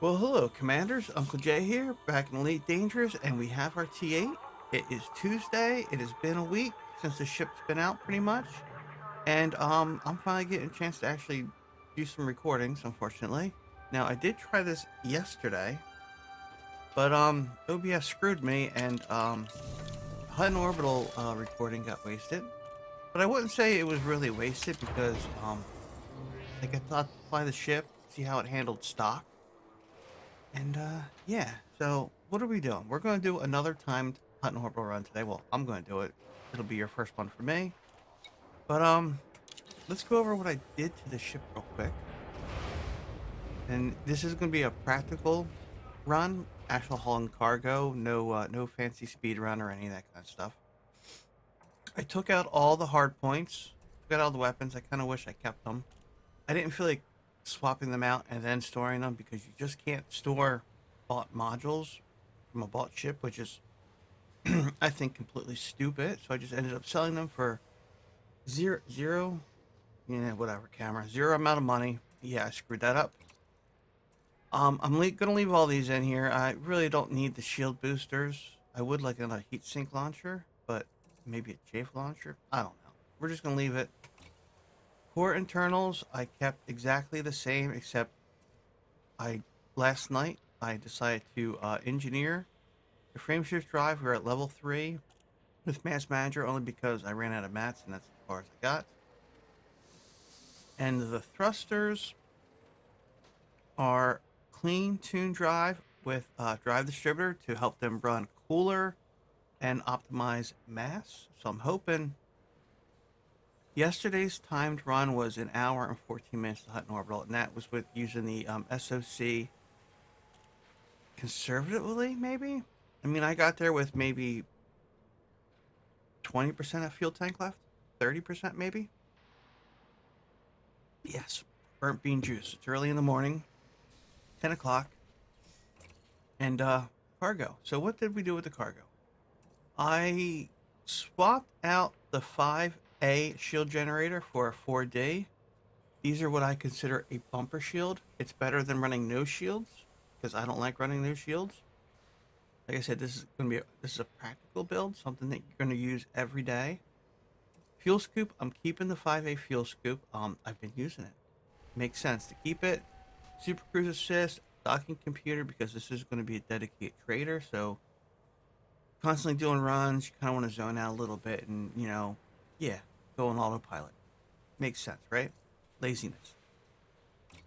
Well, hello, Commanders. Uncle Jay here, back in Elite Dangerous, and we have our T-8. It is Tuesday. It has been a week since the ship's been out, pretty much, and I'm finally getting a chance to actually do some recordings. Unfortunately, now I did try this yesterday, but OBS screwed me, and Hutton Orbital recording got wasted. But I wouldn't say it was really wasted because like I thought to fly the ship, see how it handled stock. And yeah, so what are we doing? We're going to do another timed Hunt and Orbital run today. Well, I'm going to do it. It'll be your first one for me. But let's go over what I did to the ship real quick. And this is going to be a practical run, actual hauling cargo, no fancy speed run or any of that kind of stuff. I took out all the hard points, took out all the weapons. I kind of wish I kept them. I didn't feel like swapping them out and then storing them because you just can't store bought modules from a bought ship, which is I think completely stupid. So I just ended up selling them for zero, whatever, camera, zero amount of money. Yeah, I screwed that up. I'm gonna leave all these in here. I really don't need the shield boosters. I would like another heatsink launcher, but maybe a chafe launcher. I don't know. We're just gonna leave it. Core internals I kept exactly the same, except last night I decided to engineer the frameshift drive. We're at level 3 with Mass Manager only because I ran out of mats and that's as far as I got. And the thrusters are clean tune drive with drive distributor to help them run cooler and optimize mass. So I'm hoping yesterday's timed run was an hour and 14 minutes to Hutton Orbital, and that was with using the SOC conservatively, maybe. I mean, I got there with maybe 20% of fuel tank left, 30% maybe. Yes, burnt bean juice. It's early in the morning, 10 o'clock, and cargo. So what did we do with the cargo? I swapped out the 5A shield generator for a 4D. These are what I consider a bumper shield. It's better than running no shields because I don't like running no shields. Like I said, this is a practical build, something that you're going to use every day. Fuel scoop, I'm keeping the 5A fuel scoop. I've been using it. Makes sense to keep it. Super Cruise Assist, docking computer, because this is going to be a dedicated trader, so constantly doing runs, you kind of want to zone out a little bit and, yeah, go on autopilot. Makes sense, right? Laziness.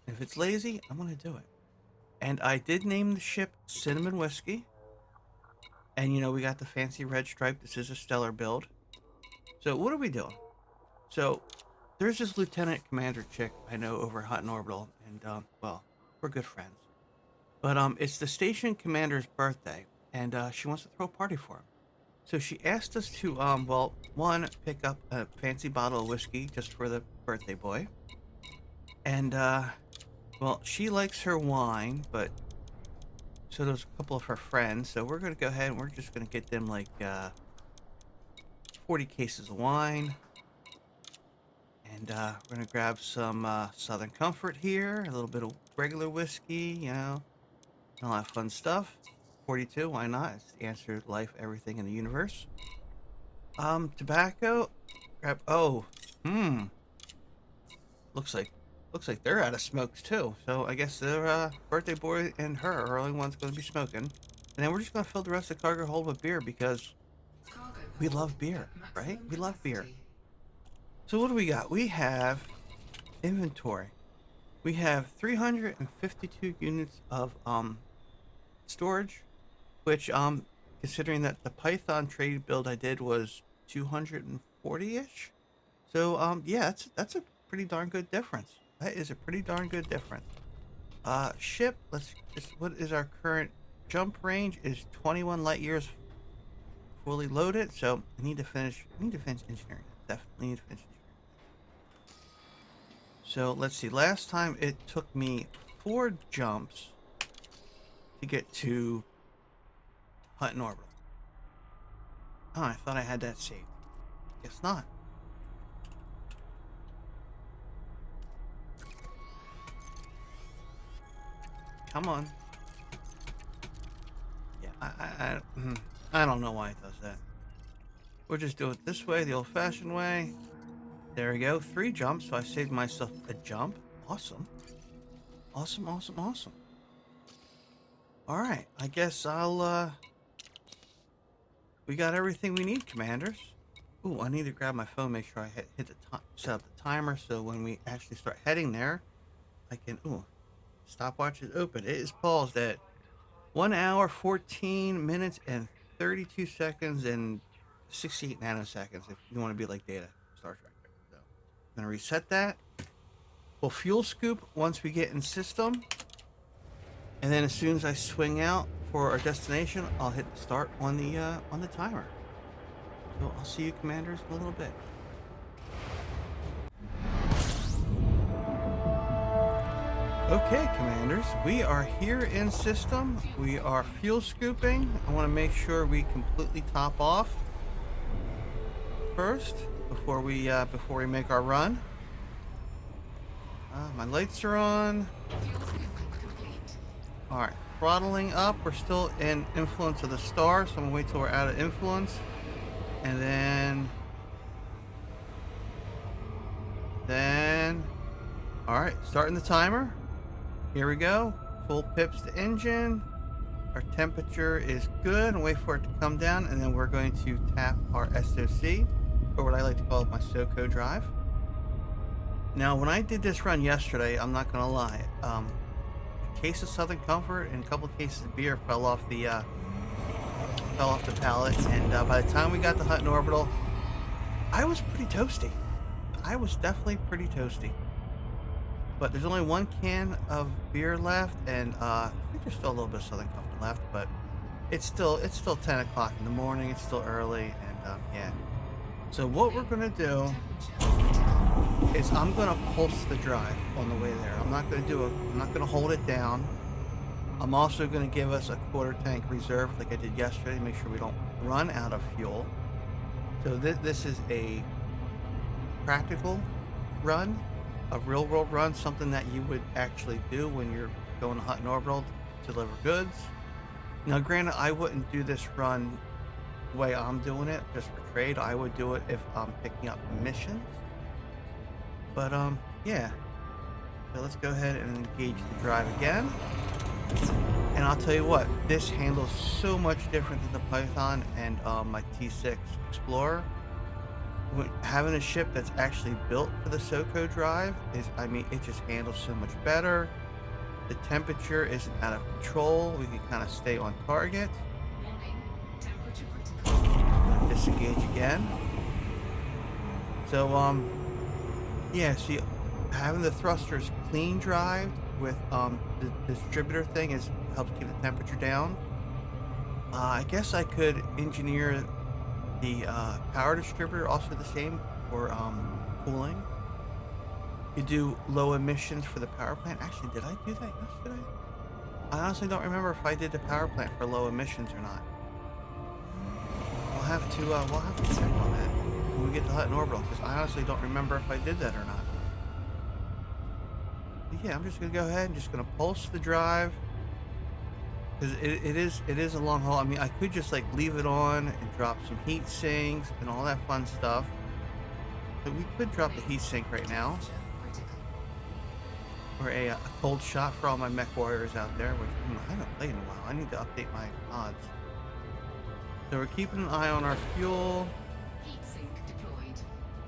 If it's lazy, I'm going to do it. And I did name the ship Cinnamon Whiskey. And, we got the fancy red stripe. This is a stellar build. So what are we doing? So there's this lieutenant commander chick I know over at Hutton Orbital. And, well, we're good friends. But it's the station commander's birthday. And she wants to throw a party for him. So she asked us to, well, one, pick up a fancy bottle of whiskey just for the birthday boy. And, well, she likes her wine, but so does a couple of her friends. So we're going to go ahead and we're just going to get them like 40 cases of wine. And we're going to grab some Southern Comfort here, a little bit of regular whiskey, a lot of fun stuff. 42, why not? It's the answer to life, everything in the universe. Tobacco. Grab. Oh, looks like they're out of smokes too. So I guess their birthday boy and her are the only ones going to be smoking. And then we're just going to fill the rest of the cargo hold with beer because we love beer, right? We love beer. So what do we got? We have inventory. We have 352 units of storage, which considering that the Python trade build I did was 240-ish. So yeah, that's a pretty darn good difference. That is a pretty darn good difference. Ship, what is our current jump range is 21 light years fully loaded, so I need to finish engineering. Definitely need to finish engineering. So let's see, last time it took me 4 jumps to get to Hutton Orbital. Oh, I thought I had that saved. Guess not. Come on. I don't know why it does that. We'll just do it this way, the old-fashioned way. There we go. 3 jumps, so I saved myself a jump. Awesome. Awesome, awesome, awesome. All right, I guess we got everything we need, commanders. Ooh, I need to grab my phone, make sure I hit the set up the timer, so when we actually start heading there, I can, stopwatch is open. It is paused at 1 hour, 14 minutes, and 32 seconds, and 68 nanoseconds, if you want to be like Data, Star Trek. So, I'm going to reset that. We'll fuel scoop once we get in system. And then as soon as I swing out for our destination, I'll hit start on the timer. So I'll see you, commanders, in a little bit. Okay, commanders, we are here in system. We are fuel scooping. I want to make sure we completely top off first before we make our run. My lights are on. All right, throttling up. We're still in influence of the star, so I'm gonna wait till we're out of influence, and then, all right, starting the timer. Here we go. Full pips to engine. Our temperature is good, and wait for it to come down, and then we're going to tap our SOC, or what I like to call it, my SOCO drive. Now, when I did this run yesterday, I'm not gonna lie, a case of Southern Comfort and a couple of cases of beer fell off the pallet, and by the time we got to Hutton Orbital, I was pretty toasty. I was definitely pretty toasty. But there's only 1 can of beer left, and I think there's still a little bit of Southern Comfort left, but it's still 10 o'clock in the morning. It's still early, and yeah. So what we're gonna do is I'm gonna pulse the drive on the way there. I'm not gonna hold it down. I'm also gonna give us a quarter tank reserve like I did yesterday, make sure we don't run out of fuel. So this is a practical run, a real world run, something that you would actually do when you're going to Hutton Orbital to deliver goods. Now granted, I wouldn't do this run the way I'm doing it just for trade. I would do it if I'm picking up missions. But yeah, so let's go ahead and engage the drive again. And I'll tell you what, this handles so much different than the Python and my T-6 Explorer. Having a ship that's actually built for the SOCO drive it just handles so much better. The temperature isn't out of control. We can kind of stay on target. Disengage again. So yeah, see, having the thrusters clean drive with the distributor thing helps keep the temperature down. I guess I could engineer the power distributor also the same for cooling. You do low emissions for the power plant. Actually, did I do that yesterday? I honestly don't remember if I did the power plant for low emissions or not. We'll have to check on that when we get to Hutton Orbital, because I honestly don't remember if I did that or not. But yeah, I'm just gonna go ahead and just gonna pulse the drive, because it is a long haul. I mean, I could just like leave it on and drop some heat sinks and all that fun stuff. So we could drop the heat sink right now, or a cold shot for all my mech warriors out there, which I haven't played in a while. I need to update my mods. So we're keeping an eye on our fuel.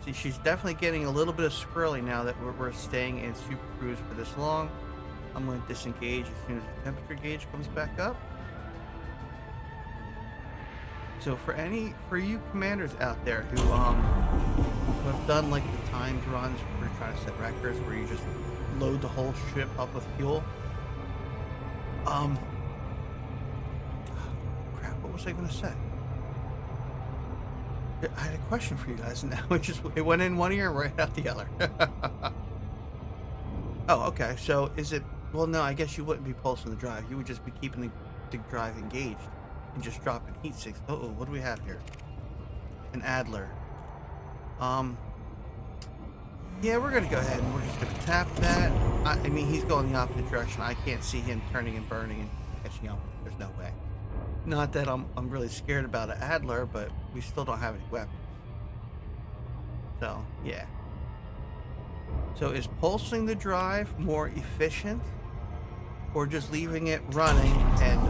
See, she's definitely getting a little bit of squirrely now that we're staying in Super Cruise for this long. I'm going to disengage as soon as the temperature gauge comes back up. So for you commanders out there who have done like the timed runs where you're trying to set records, where you just load the whole ship up with fuel. Crap, what was I going to say? I had a question for you guys, and now it went in one ear and right out the other. Oh, okay. So is it? Well, no. I guess you wouldn't be pulsing the drive. You would just be keeping the drive engaged and just dropping heat sinks. Oh, what do we have here? An Adler. Yeah, we're gonna go ahead and we're just gonna tap that. I mean, he's going the opposite direction. I can't see him turning and burning and catching up. There's no way. Not that I'm really scared about an Adler, but we still don't have any weapons. So, yeah. So is pulsing the drive more efficient, or just leaving it running and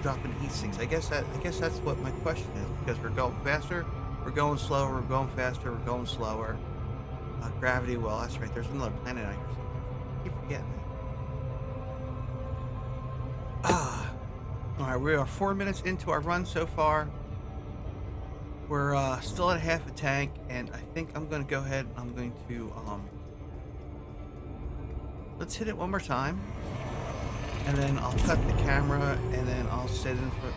dropping heat sinks? I guess that's what my question is, because we're going faster, we're going slower, we're going faster, we're going slower. Gravity well, that's right. There's another planet out here somewhere. I keep forgetting that. All right. We are 4 minutes into our run so far. We're still at half a tank, and I think I'm going to go ahead. I'm going to let's hit it one more time, and then I'll cut the camera, and then I'll sit for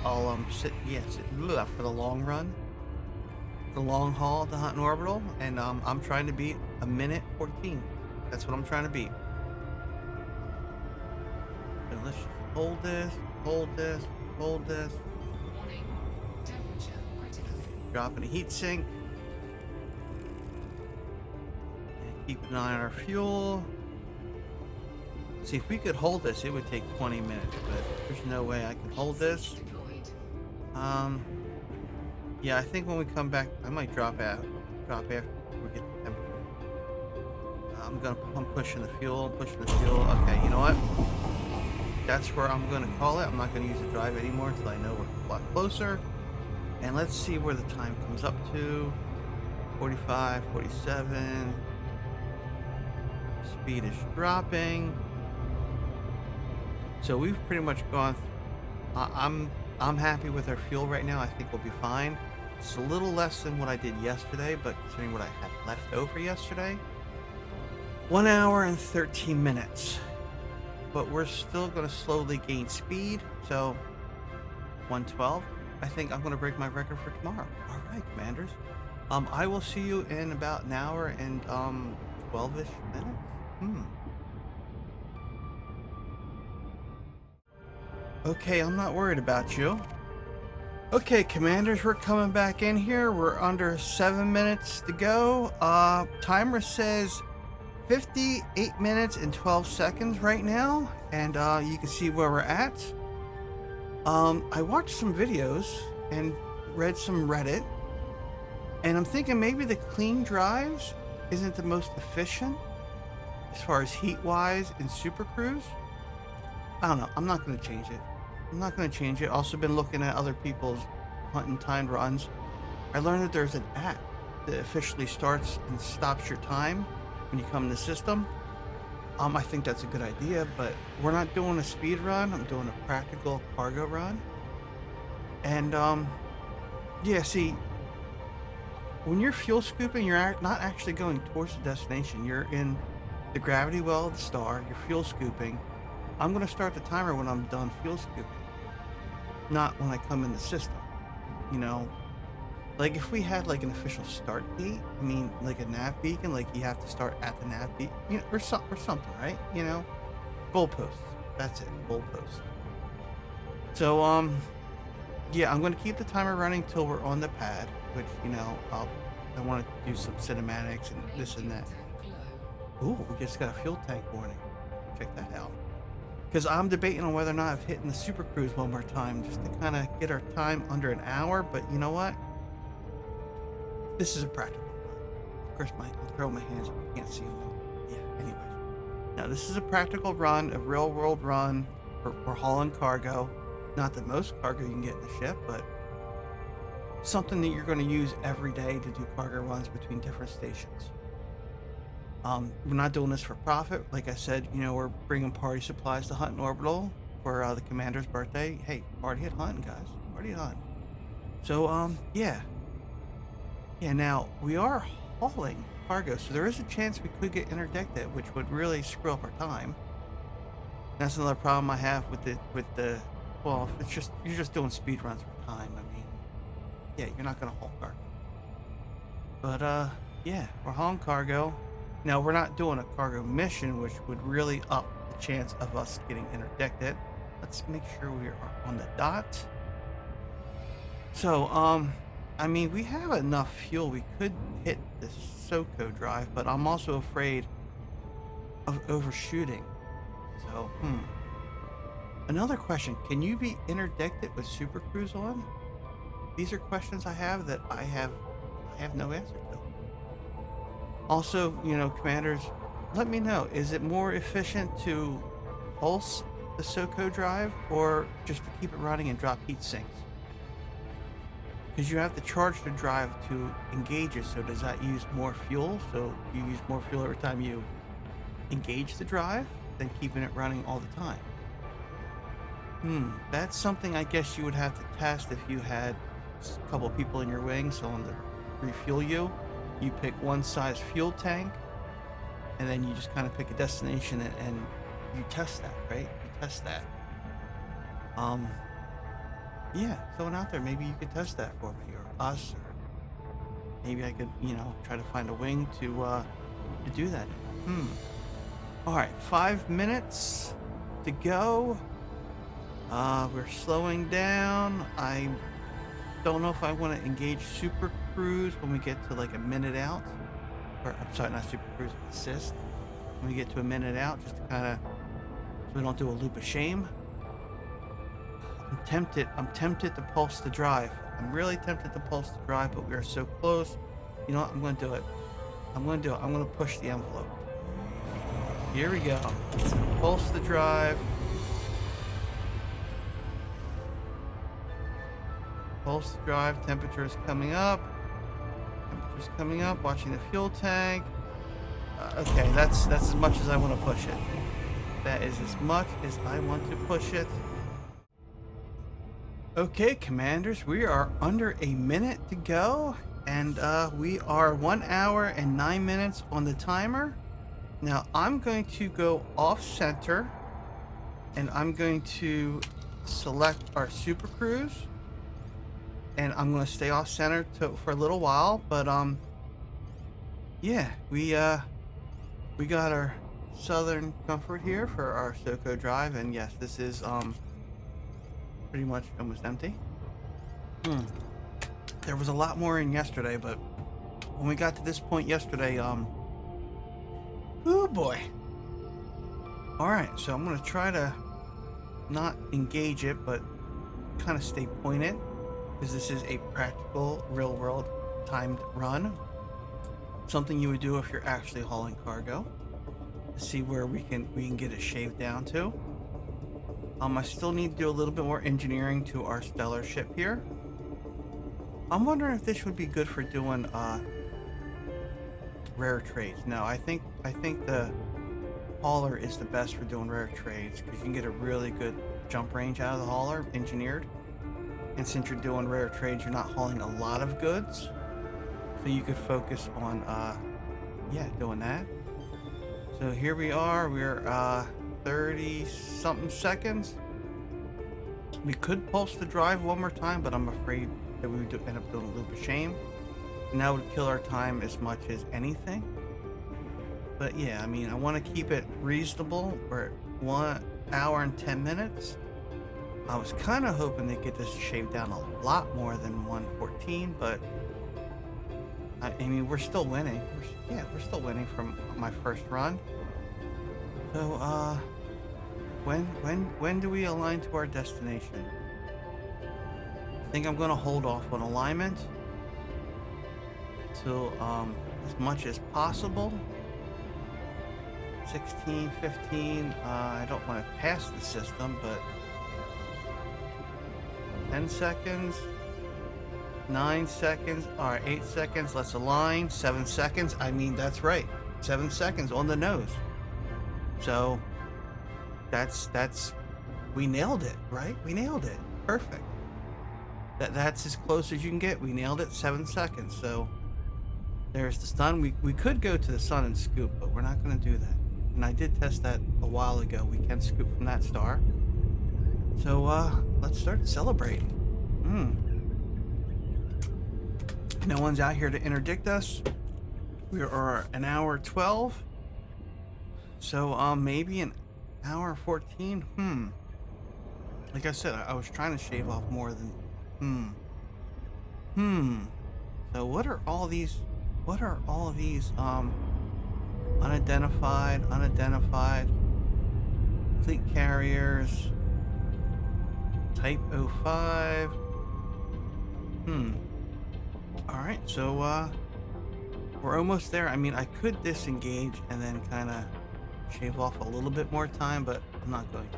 the long run, the long haul to Hutton Orbital, and I'm trying to beat a minute 14. That's what I'm trying to beat. And let's just hold this, hold this, hold this. Warning. Temperature critical. Dropping a heat sink. And keep an eye on our fuel. See, if we could hold this, it would take 20 minutes, but there's no way I can hold this. Yeah, I think when we come back, I might drop after we get the temperature. I'm pushing the fuel, Okay, you know what? That's where I'm gonna call it. I'm not gonna use the drive anymore until I know we're a lot closer. And let's see where the time comes up to. 45, 47. Speed is dropping. So we've pretty much gone. I'm happy with our fuel right now. I think we'll be fine. It's a little less than what I did yesterday, but considering what I had left over yesterday, 1 hour and 13 minutes. But we're still going to slowly gain speed. So 112. I think I'm going to break my record for tomorrow. All right, Commanders. I will see you in about an hour and 12-ish minutes. Okay, I'm not worried about you. Okay, Commanders, we're coming back in here. We're under 7 minutes to go. Timer says 58 minutes and 12 seconds right now, and you can see where we're at. I watched some videos and read some Reddit, and I'm thinking maybe the clean drives isn't the most efficient as far as heat-wise in Super Cruise. I don't know. I'm not going to change it. Also been looking at other people's Hutton timed runs. I learned that there's an app that officially starts and stops your time when you come in the system. I think that's a good idea, but we're not doing a speed run. I'm doing a practical cargo run. And yeah, see, when you're fuel scooping, you're not actually going towards the destination. You're in the gravity well of the star. You're fuel scooping. I'm going to start the timer when I'm done fuel scooping, not when I come in the system. You know, like if we had like an official start date, I mean, like a nav beacon, like you have to start at the nav beacon, you know, or something, right? You know, goalposts. That's it, goalposts. So, yeah, I'm going to keep the timer running till we're on the pad, which, you know, I want to do some cinematics and this and that. Ooh, we just got a fuel tank warning. Check that out. Because I'm debating on whether or not I've hit the Super Cruise one more time, just to kind of get our time under an hour. But you know what? This is a practical run. Of course, I'm throwing my hands up. You can't see them. Yeah, anyways. Now, this is a practical run, a real-world run. We're hauling cargo. Not the most cargo you can get in the ship, but something that you're going to use every day to do cargo runs between different stations. We're not doing this for profit. Like I said, you know, we're bringing party supplies to Hutton Orbital for the commander's birthday. Hey, party at Hutton, guys. Party at Hutton. So, yeah. Yeah, now, we are hauling cargo, so there is a chance we could get interdicted, which would really screw up our time. That's another problem I have with the well, it's just, you're just doing speed runs for time. I mean, yeah, you're not going to haul cargo. But, yeah, we're hauling cargo. Now, we're not doing a cargo mission, which would really up the chance of us getting interdicted. Let's make sure we are on the dot. So, I mean, we have enough fuel. We could hit this SOCO drive, but I'm also afraid of overshooting. So, Another question, can you be interdicted with Super Cruise on? These are questions I have that I have no answer to. Also, you know, commanders, let me know, is it more efficient to pulse the SOCO drive or just to keep it running and drop heat sinks? Because you have to charge the drive to engage it, so does that use more fuel? So you use more fuel every time you engage the drive than keeping it running all the time? That's something I guess you would have to test if you had a couple people in your wing, so on the refuel you pick one size fuel tank, and then you just kind of pick a destination and you test that, right? You test that. Yeah, someone out there, maybe you could test that for me, or us, or maybe I could, you know, try to find a wing to do that. All right, 5 minutes to go. We're slowing down. I don't know if I want to engage Super Cruise when we get to like a minute out. Or, I'm sorry, not Super Cruise, Assist. When we get to a minute out, just to kind of, so we don't do a loop of shame. I'm tempted to pulse the drive. I'm really tempted to pulse the drive, but we are so close. You know what? I'm going to do it. I'm going to push the envelope. Here we go. Pulse the drive. Pulse the drive. Temperature is coming up. Temperature's coming up. Watching the fuel tank. Okay, that's as much as I want to push it. That is as much as I want to push it. Okay, commanders, we are under a minute to go, and we are 1 hour and 9 minutes on the timer. Now I'm going to go off center, and I'm going to select our Super Cruise, and I'm going to stay off center for a little while. But yeah, we got our Southern Comfort here for our SOCO drive, and yes, this is pretty much almost empty. There was a lot more in yesterday, but when we got to this point yesterday, oh boy. All right, so I'm gonna try to not engage it, but kind of stay pointed, because this is a practical, real-world timed run. Something you would do if you're actually hauling cargo. To see where we can get it shaved down to. I still need to do a little bit more engineering to our stellar ship here. I'm wondering if this would be good for doing rare trades. No, I think the hauler is the best for doing rare trades, because you can get a really good jump range out of the hauler, engineered. And since you're doing rare trades, you're not hauling a lot of goods, so you could focus on doing that. So here we are. We're 30 something seconds. We could pulse the drive one more time, but I'm afraid that we would end up doing a loop of shame, and that would kill our time as much as anything. But yeah, I mean, I want to keep it reasonable. We're at 1 hour and 10 minutes. I was kind of hoping to get this shaved down a lot more than 1:14, but I mean, we're still winning. We're still winning from my first run. So, when do we align to our destination? I think I'm gonna hold off on alignment till as much as possible. 16, 15. I don't want to pass the system, but 10 seconds. 9 seconds. All right, 8 seconds. Let's align. 7 seconds. I mean, that's right. 7 seconds on the nose. So that's we nailed it, right? We nailed it. Perfect. That's as close as you can get. We nailed it. 7 seconds. So there's the sun. We could go to the sun and scoop, but we're not going to do that. And I did test that a while ago. We can scoop from that star. So let's start celebrating. No one's out here to interdict us. We are an hour 12. So maybe an hour 14. Like I said, I was trying to shave off more than So what are all these unidentified fleet carriers? Type 05. Alright, so we're almost there. I mean, I could disengage and then kind of shave off a little bit more time, but I'm not going to.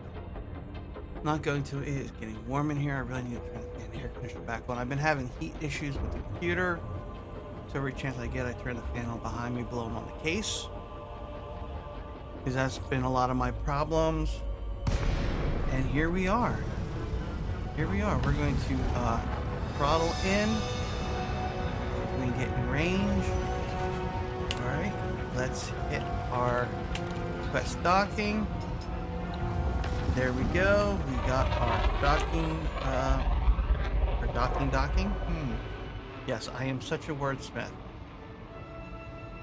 Not going to. It is getting warm in here. I really need to turn the fan and air conditioner back on. I've been having heat issues with the computer. So every chance I get, I turn the fan on behind me, blowing on the case. Because that's been a lot of my problems. And here we are. Here we are. We're going to throttle in. We can get in range. Alright. Let's hit our quest docking. There we go. We got our docking. Yes, I am such a wordsmith.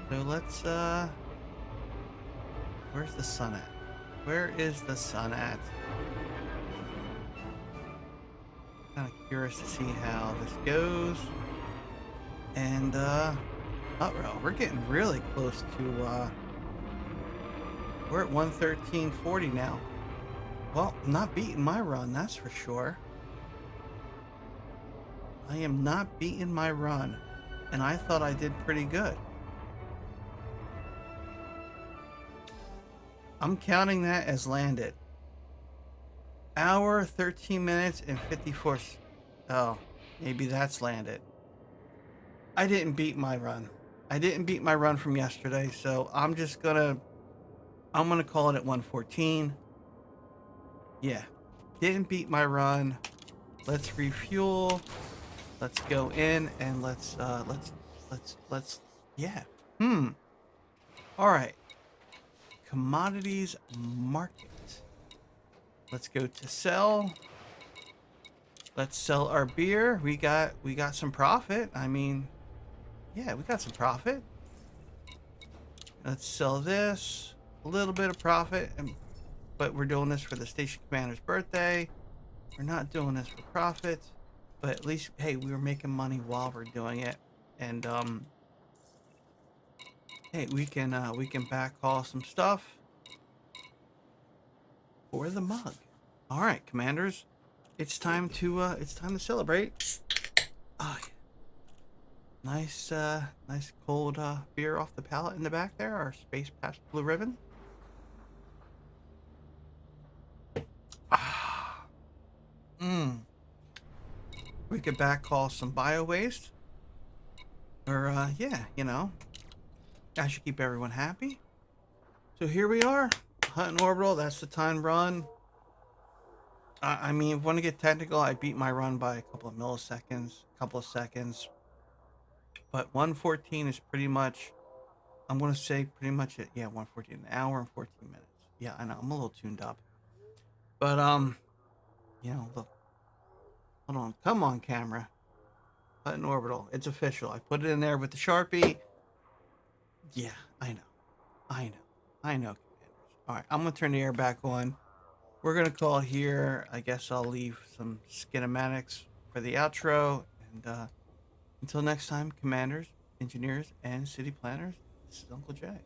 So let's, where's the sun at? Where is the sun at? Kind of curious to see how this goes. And, we're getting really close to, we're at 113.40 now. Well, I'm not beating my run, that's for sure. I am not beating my run, and I thought I did pretty good. I'm counting that as landed. Hour, 13 minutes, and 54. Oh, maybe that's landed. I didn't beat my run. I didn't beat my run from yesterday, so I'm gonna call it at 114. Yeah, didn't beat my run. Let's refuel. Let's go in and let's yeah. All right. Commodities market. Let's go to sell. Let's sell our beer. We got some profit. I mean, yeah, we got some profit. Let's sell this. A little bit of profit, but we're doing this for the station commander's birthday. We're not doing this for profit. But at least, hey, we were making money while we're doing it, and hey, we can backhaul some stuff for the mug. All right, commanders, it's time to celebrate. Ah, nice cold beer off the pallet in the back there. Our Space Past Blue Ribbon. We could backhaul some bio waste. Or, yeah, you know, I should keep everyone happy. So here we are, Hutton Orbital. That's the time run. I mean, if I want to get technical, I beat my run by a couple of milliseconds, a couple of seconds. But 114 is pretty much, I'm going to say pretty much it. Yeah, 114, an hour and 14 minutes. Yeah, I know, I'm a little tuned up. But, you know, look. Hold on. Come on, camera. Hutton Orbital. It's official. I put it in there with the Sharpie. Yeah, I know. Commanders. All right, I'm going to turn the air back on. We're going to call it here. I guess I'll leave some schematics for the outro. And until next time, commanders, engineers, and city planners, this is Uncle Jay.